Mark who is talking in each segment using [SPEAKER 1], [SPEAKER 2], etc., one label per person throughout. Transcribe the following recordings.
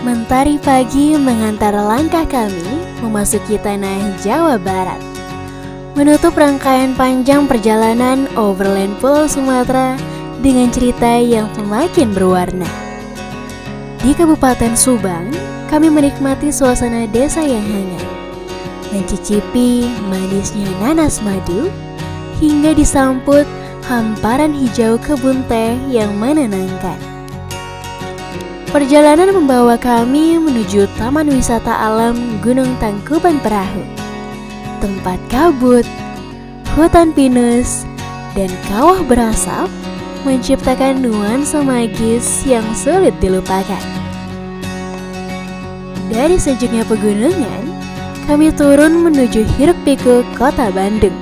[SPEAKER 1] Mentari pagi mengantar langkah kami memasuki tanah Jawa Barat, menutup rangkaian panjang perjalanan overland Pulau Sumatera dengan cerita yang semakin berwarna. Di Kabupaten Subang, kami menikmati suasana desa yang hangat, mencicipi manisnya nanas madu, hingga disambut hamparan hijau kebun teh yang menenangkan. Perjalanan membawa kami menuju Taman Wisata Alam Gunung Tangkuban Perahu. Tempat kabut, hutan pinus, dan kawah berasap menciptakan nuansa magis yang sulit dilupakan. Dari sejuknya pegunungan, kami turun menuju hiruk-pikuk kota Bandung,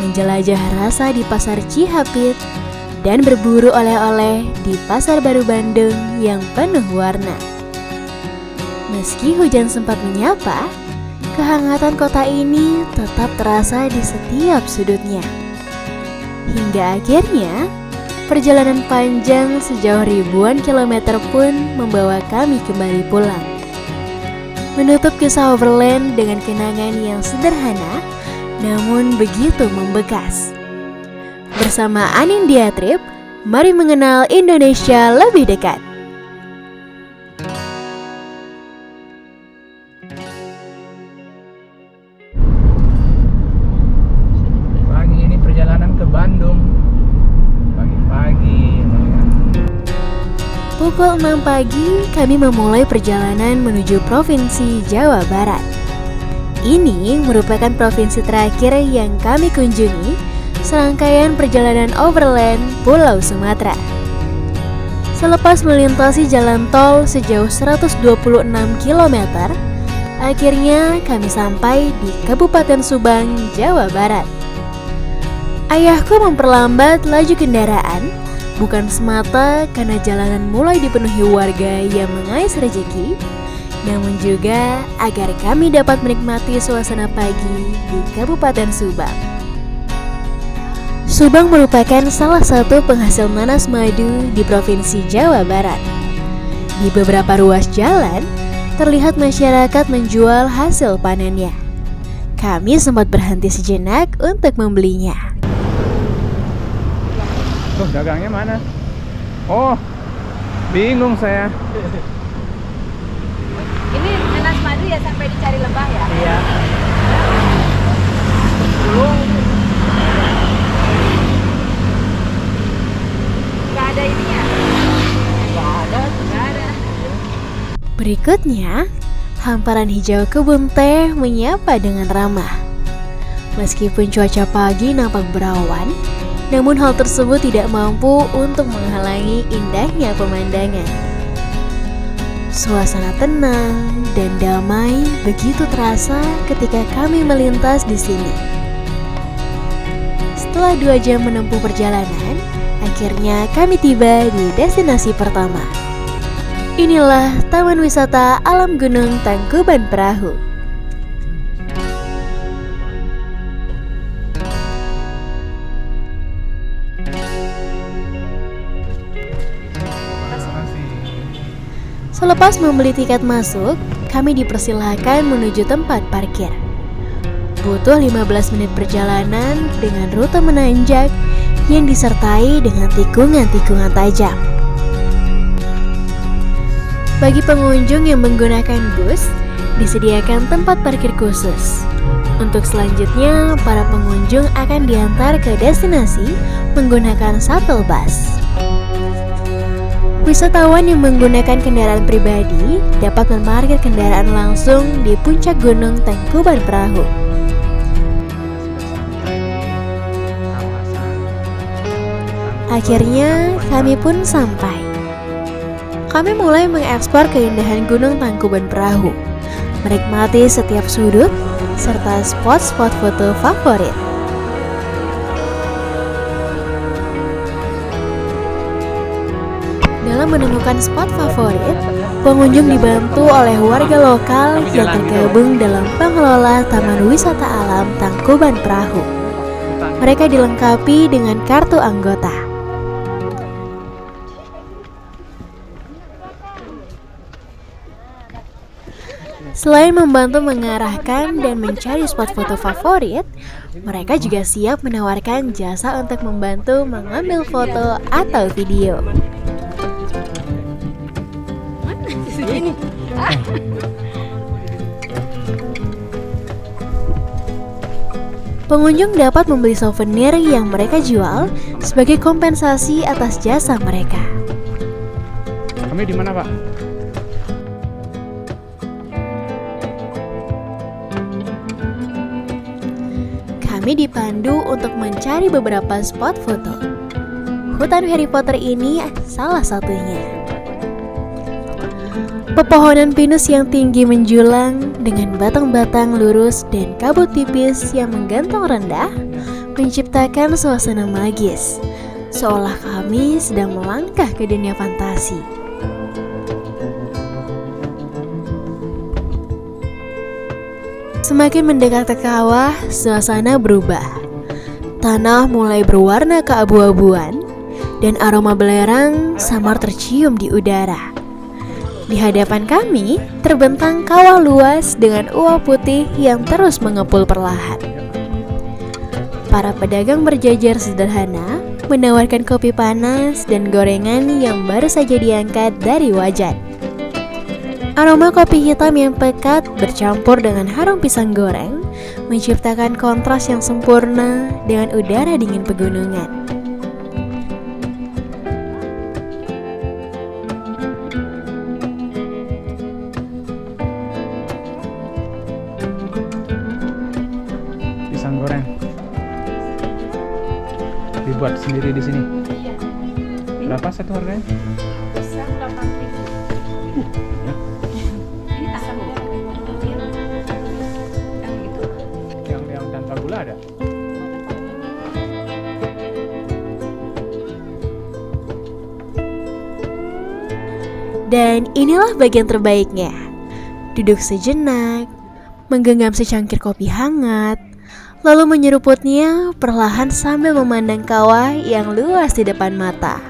[SPEAKER 1] menjelajah rasa di Pasar Cihapit, dan berburu oleh-oleh di Pasar Baru Bandung yang penuh warna. Meski hujan sempat menyapa, kehangatan kota ini tetap terasa di setiap sudutnya. Hingga akhirnya, perjalanan panjang sejauh ribuan kilometer pun membawa kami kembali pulang. Menutup kisah overland dengan kenangan yang sederhana, namun begitu membekas. Bersama Anindya Trip, mari mengenal Indonesia lebih dekat.
[SPEAKER 2] Pagi ini perjalanan ke Bandung. Pagi-pagi.
[SPEAKER 1] Pukul 6 pagi, kami memulai perjalanan menuju Provinsi Jawa Barat. Ini merupakan provinsi terakhir yang kami kunjungi serangkaian perjalanan overland Pulau Sumatera. Selepas melintasi jalan tol sejauh 126 km, akhirnya kami sampai di Kabupaten Subang, Jawa Barat. Ayahku memperlambat laju kendaraan, bukan semata karena jalanan mulai dipenuhi warga yang mengais rezeki, namun juga agar kami dapat menikmati suasana pagi di Kabupaten Subang. Subang merupakan salah satu penghasil nanas madu di Provinsi Jawa Barat. Di beberapa ruas jalan, terlihat masyarakat menjual hasil panennya. Kami sempat berhenti sejenak untuk membelinya.
[SPEAKER 2] Tuh, dagangnya mana? Oh, bingung saya.
[SPEAKER 3] Ini nanas madu ya sampai dicari lebah ya?
[SPEAKER 2] Iya.
[SPEAKER 3] Gak ada ininya? Gak ada.
[SPEAKER 1] Berikutnya, hamparan hijau kebun teh menyapa dengan ramah. Meskipun cuaca pagi nampak berawan, namun hal tersebut tidak mampu untuk menghalangi indahnya pemandangan. Suasana tenang dan damai begitu terasa ketika kami melintas di sini. Setelah 2 jam menempuh perjalanan, akhirnya kami tiba di destinasi pertama. Inilah Taman Wisata Alam Gunung Tangkuban Perahu. Selepas membeli tiket masuk, kami dipersilahkan menuju tempat parkir. Butuh 15 menit perjalanan dengan rute menanjak yang disertai dengan tikungan-tikungan tajam. Bagi pengunjung yang menggunakan bus, disediakan tempat parkir khusus. Untuk selanjutnya, para pengunjung akan diantar ke destinasi menggunakan shuttle bus. Wisatawan yang menggunakan kendaraan pribadi dapat memarkir kendaraan langsung di puncak Gunung Tangkuban Perahu. Akhirnya kami pun sampai. Kami mulai mengeksplor keindahan Gunung Tangkuban Perahu, menikmati setiap sudut serta spot-spot foto favorit. Dalam menemukan spot favorit, pengunjung dibantu oleh warga lokal yang tergabung dalam pengelola Taman Wisata Alam Tangkuban Perahu. Mereka dilengkapi dengan kartu anggota. Selain membantu mengarahkan dan mencari spot foto favorit, mereka juga siap menawarkan jasa untuk membantu mengambil foto atau video. Pengunjung dapat membeli souvenir yang mereka jual sebagai kompensasi atas jasa mereka.
[SPEAKER 2] Kami di mana, Pak?
[SPEAKER 1] Kami dipandu untuk mencari beberapa spot foto. Hutan Harry Potter ini salah satunya. Pepohonan pinus yang tinggi menjulang dengan batang-batang lurus dan kabut tipis yang menggantung rendah menciptakan suasana magis, seolah kami sedang melangkah ke dunia fantasi. Semakin mendekat ke kawah, suasana berubah. Tanah mulai berwarna keabu-abuan dan aroma belerang samar tercium di udara. Di hadapan kami terbentang kawah luas dengan uap putih yang terus mengepul perlahan. Para pedagang berjajar sederhana menawarkan kopi panas dan gorengan yang baru saja diangkat dari wajan. Aroma kopi hitam yang pekat bercampur dengan harum pisang goreng menciptakan kontras yang sempurna dengan udara dingin pegunungan.
[SPEAKER 2] Pisang goreng dibuat sendiri di sini.
[SPEAKER 3] Iya.
[SPEAKER 2] Berapa satu harganya?
[SPEAKER 3] Pisang 8.000. Ini asam kecil. Yang gitu.
[SPEAKER 2] Yang tanpa gula ada?
[SPEAKER 1] Dan inilah bagian terbaiknya. Duduk sejenak, menggenggam secangkir kopi hangat, lalu menyeruputnya perlahan sambil memandang kawah yang luas di depan mata.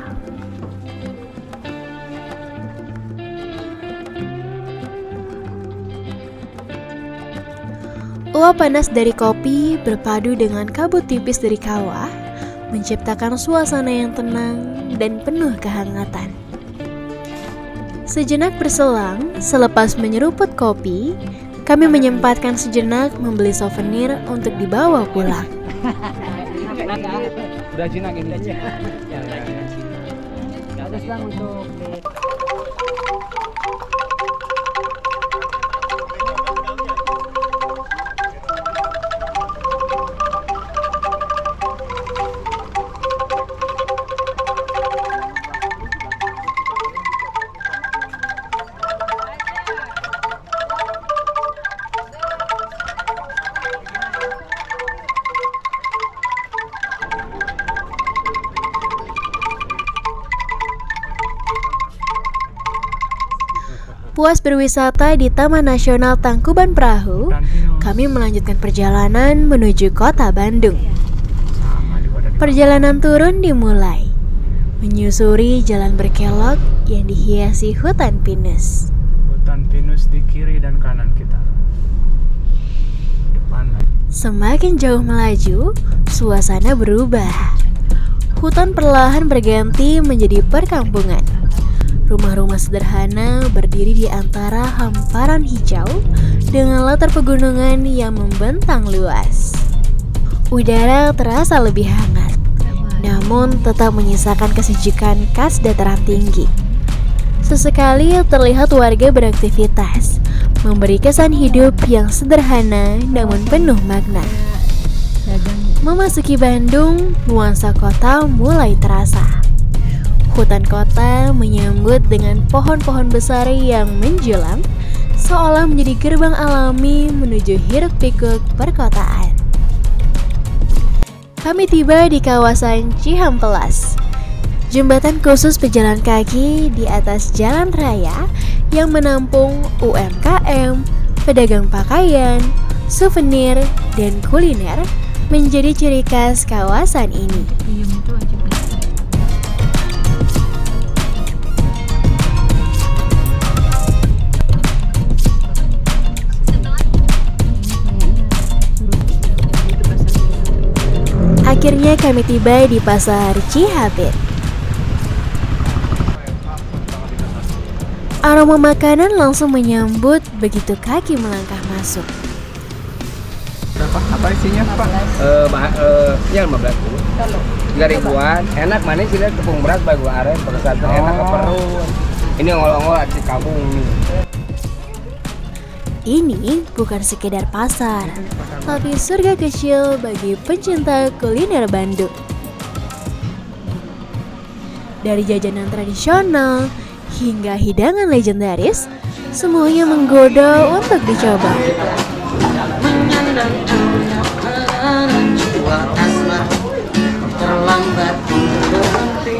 [SPEAKER 1] Uap panas dari kopi berpadu dengan kabut tipis dari kawah, menciptakan suasana yang tenang dan penuh kehangatan. Sejenak berselang, selepas menyeruput kopi, kami menyempatkan sejenak membeli souvenir untuk dibawa pulang.
[SPEAKER 2] Udah jinak ini.
[SPEAKER 3] Bagus bang untuk
[SPEAKER 1] Puas berwisata di Taman Nasional Tangkuban Perahu, kami melanjutkan perjalanan menuju kota Bandung. Perjalanan turun dimulai, menyusuri jalan berkelok yang dihiasi hutan pinus.
[SPEAKER 2] Hutan pinus di kiri dan kanan kita. Depan lagi.
[SPEAKER 1] Semakin jauh melaju, suasana berubah. Hutan perlahan berganti menjadi perkampungan. Rumah-rumah sederhana berdiri di antara hamparan hijau dengan latar pegunungan yang membentang luas. Udara terasa lebih hangat, namun tetap menyisakan kesejukan khas dataran tinggi. Sesekali terlihat warga beraktivitas, memberi kesan hidup yang sederhana namun penuh makna. Memasuki Bandung, nuansa kota mulai terasa. Hutan kota menyambut dengan pohon-pohon besar yang menjulang, seolah menjadi gerbang alami menuju hiruk-pikuk perkotaan. Kami tiba di kawasan Cihampelas, jembatan khusus pejalan kaki di atas jalan raya yang menampung UMKM, pedagang pakaian, souvenir, dan kuliner menjadi ciri khas kawasan ini. kami tiba di Pasar Cihapit. Aroma makanan langsung menyambut begitu kaki melangkah masuk.
[SPEAKER 2] Berapa? Apa isinya, Pak?
[SPEAKER 4] Yang 15 dulu. 3 ribuan. Enak manis sih, tepung beras bagus aren, pakai santan enak ke perut. Ini ongol-ongol aci kabung nih.
[SPEAKER 1] Ini bukan sekedar pasar, tapi surga kecil bagi pencinta kuliner Bandung. Dari jajanan tradisional hingga hidangan legendaris, semuanya menggoda untuk dicoba.
[SPEAKER 5] Terlambat berhenti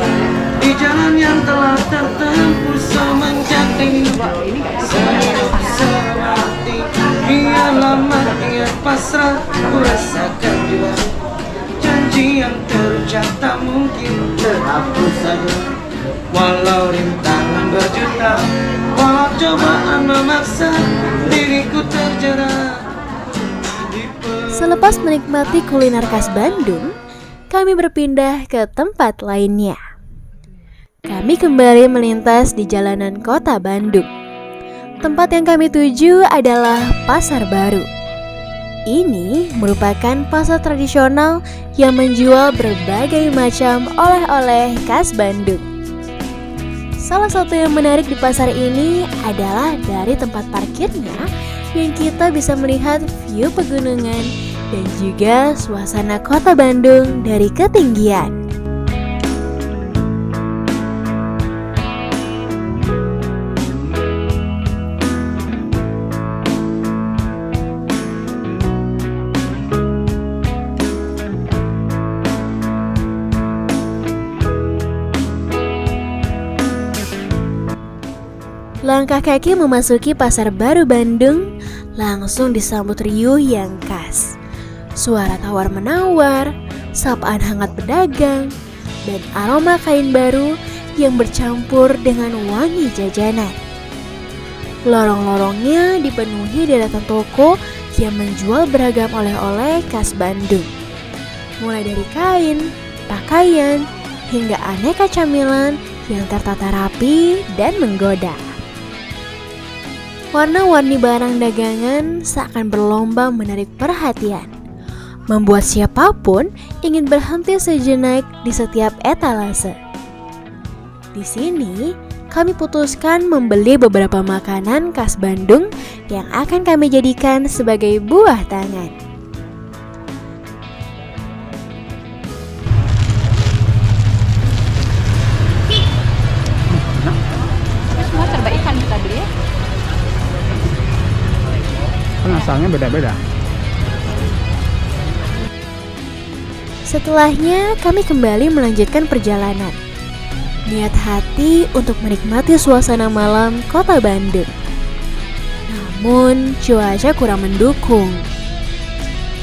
[SPEAKER 5] di jalan yang telah tertempuh semenjak tiba. Serati ia lama ia pasrah, ku rasakan jua janji yang terucap tak mungkin terhapus saja. Walau rintangan berjuta, walau cobaan memaksa diriku terjerat.
[SPEAKER 1] Selepas menikmati kuliner khas Bandung, kami berpindah ke tempat lainnya. Kami kembali melintas di jalanan kota Bandung. Tempat yang kami tuju adalah Pasar Baru. Ini merupakan pasar tradisional yang menjual berbagai macam oleh-oleh khas Bandung. Salah satu yang menarik di pasar ini adalah dari tempat parkirnya yang kita bisa melihat view pegunungan dan juga suasana kota Bandung dari ketinggian. Langkah kaki memasuki Pasar Baru Bandung langsung disambut riuh yang khas. Suara tawar-menawar, sapaan hangat pedagang, dan aroma kain baru yang bercampur dengan wangi jajanan. Lorong-lorongnya dipenuhi deretan toko yang menjual beragam oleh-oleh khas Bandung. Mulai dari kain, pakaian, hingga aneka camilan yang tertata rapi dan menggoda. Warna-warni barang dagangan seakan berlomba menarik perhatian, membuat siapapun ingin berhenti sejenak di setiap etalase. Di sini, kami putuskan membeli beberapa makanan khas Bandung yang akan kami jadikan sebagai buah tangan.
[SPEAKER 3] Semua serba ikan kita beli ya.
[SPEAKER 2] Kan asalnya beda-beda.
[SPEAKER 1] Setelahnya, kami kembali melanjutkan perjalanan. Niat hati untuk menikmati suasana malam kota Bandung. Namun, cuaca kurang mendukung.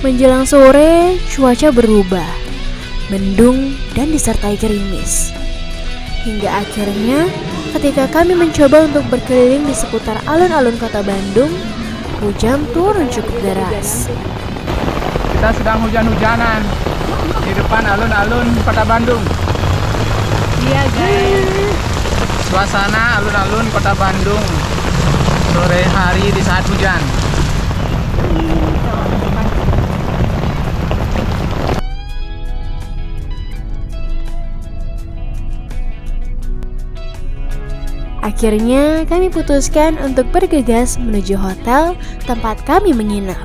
[SPEAKER 1] Menjelang sore, cuaca berubah, mendung dan disertai gerimis. Hingga akhirnya, ketika kami mencoba untuk berkeliling di seputar alun-alun kota Bandung, hujan turun cukup deras.
[SPEAKER 2] Kita sedang hujan-hujanan di depan alun-alun kota Bandung.
[SPEAKER 3] Iya guys.
[SPEAKER 2] Suasana alun-alun kota Bandung sore hari di saat hujan.
[SPEAKER 1] Akhirnya kami putuskan untuk bergegas menuju hotel tempat kami menginap.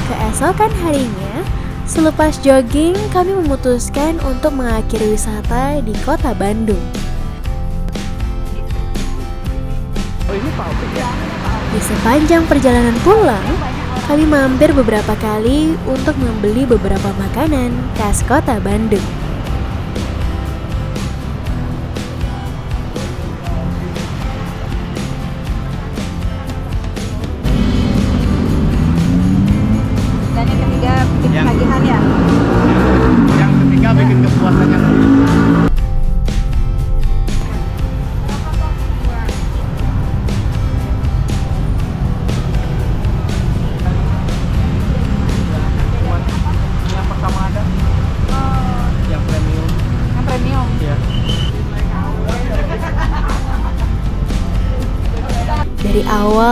[SPEAKER 1] Keesokan harinya, selepas jogging, kami memutuskan untuk mengakhiri wisata di kota Bandung. Di sepanjang perjalanan pulang, kami mampir beberapa kali untuk membeli beberapa makanan khas kota Bandung.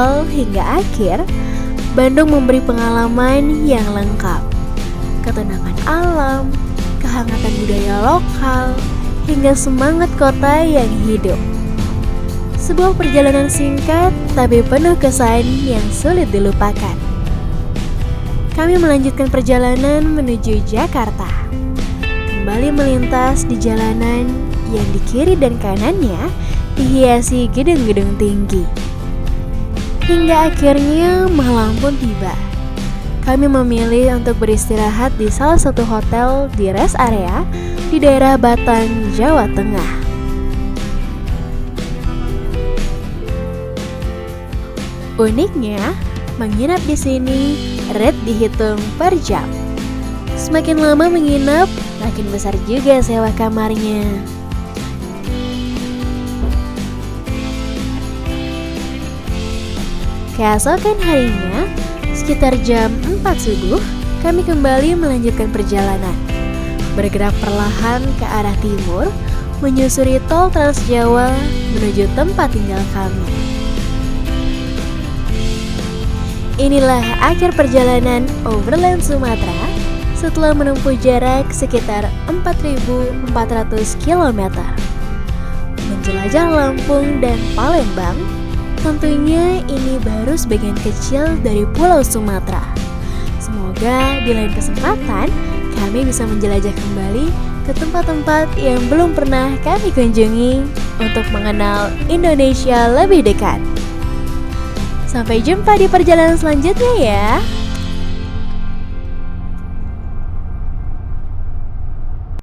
[SPEAKER 1] awal hingga akhir, Bandung memberi pengalaman yang lengkap. Ketenangan alam, kehangatan budaya lokal, hingga semangat kota yang hidup. Sebuah perjalanan singkat tapi penuh kesan yang sulit dilupakan. Kami melanjutkan perjalanan menuju Jakarta. Kembali melintas di jalanan yang di kiri dan kanannya dihiasi gedung-gedung tinggi. Hingga akhirnya malam pun tiba. Kami memilih untuk beristirahat di salah satu hotel di rest area di daerah Batang, Jawa Tengah. Uniknya, menginap di sini rate dihitung per jam. Semakin lama menginap, makin besar juga sewa kamarnya. Keesokan harinya, sekitar jam 4 subuh, kami kembali melanjutkan perjalanan. Bergerak perlahan ke arah timur, menyusuri tol Trans Jawa menuju tempat tinggal kami. Inilah akhir perjalanan Overland Sumatera setelah menempuh jarak sekitar 4.400 km. Menjelajah Lampung dan Palembang, tentunya ini baru sebagian kecil dari Pulau Sumatera. Semoga di lain kesempatan kami bisa menjelajah kembali ke tempat-tempat yang belum pernah kami kunjungi untuk mengenal Indonesia lebih dekat. Sampai jumpa di perjalanan selanjutnya ya.